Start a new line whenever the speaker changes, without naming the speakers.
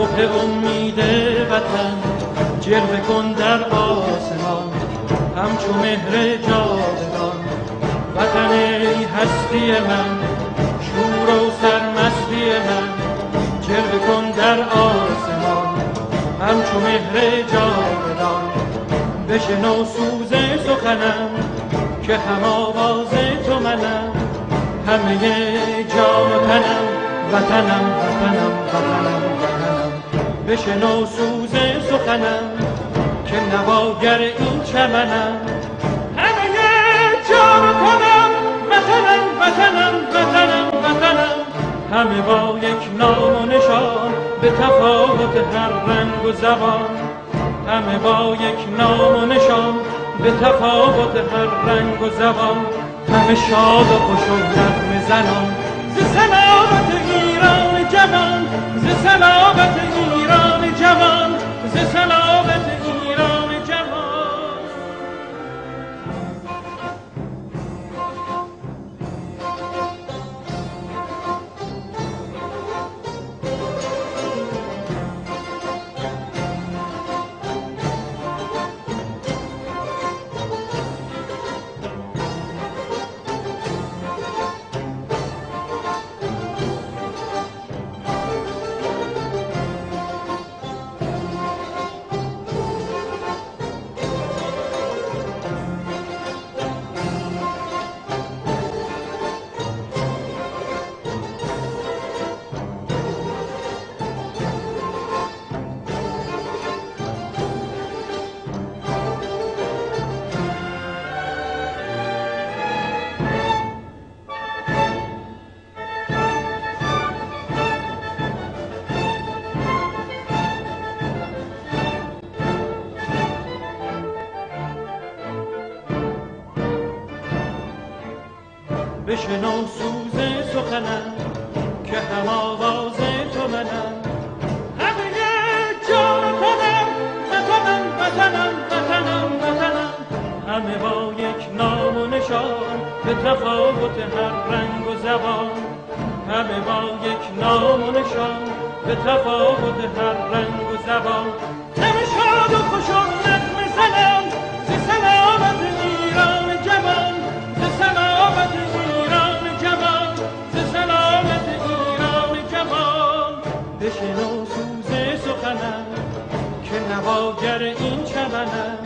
صبح امید وطن جلوه کن در آسمان همچو مهر جاودان. وطن ای هستی من، شور و سرمستی من، جلوه کن در آسمان همچو مهر جاودان. بشنو سوز سخنم که هم آواز تو منم، همه جان و تنم وطنم وطنم وطنم وطنم. بشنو سوز سخنم که نواگر این چمنم، همه جان و تنم وطنم وطنم وطنم وطنم. همه با یک نام و نشان به تفاوت هر رنگ و زبان، همه با یک نام و نشان به تفاوت هر رنگ و زبان. همه شاد و خوش و نغمه زنان ز سلامت ایران جوان، ز سلامت ایران جوان، ز سلامت ایران جوان. بشنو سوز سخنم که هم آواز تو منم، همه جان و تنم وطنم وطنم وطنم وطنم. همه با یک نام و نشان به تفاوت هر رنگ و زبان، همه با یک نام و نشان به تفاوت هر رنگ و زبان. همه شاد و خوش و نغمه زنم ز سلامت ایران جوان، ز سلامت ایران جوان، ز سلامت ایران جوان. بشنو سوز سخنم که نواگر این چمنم،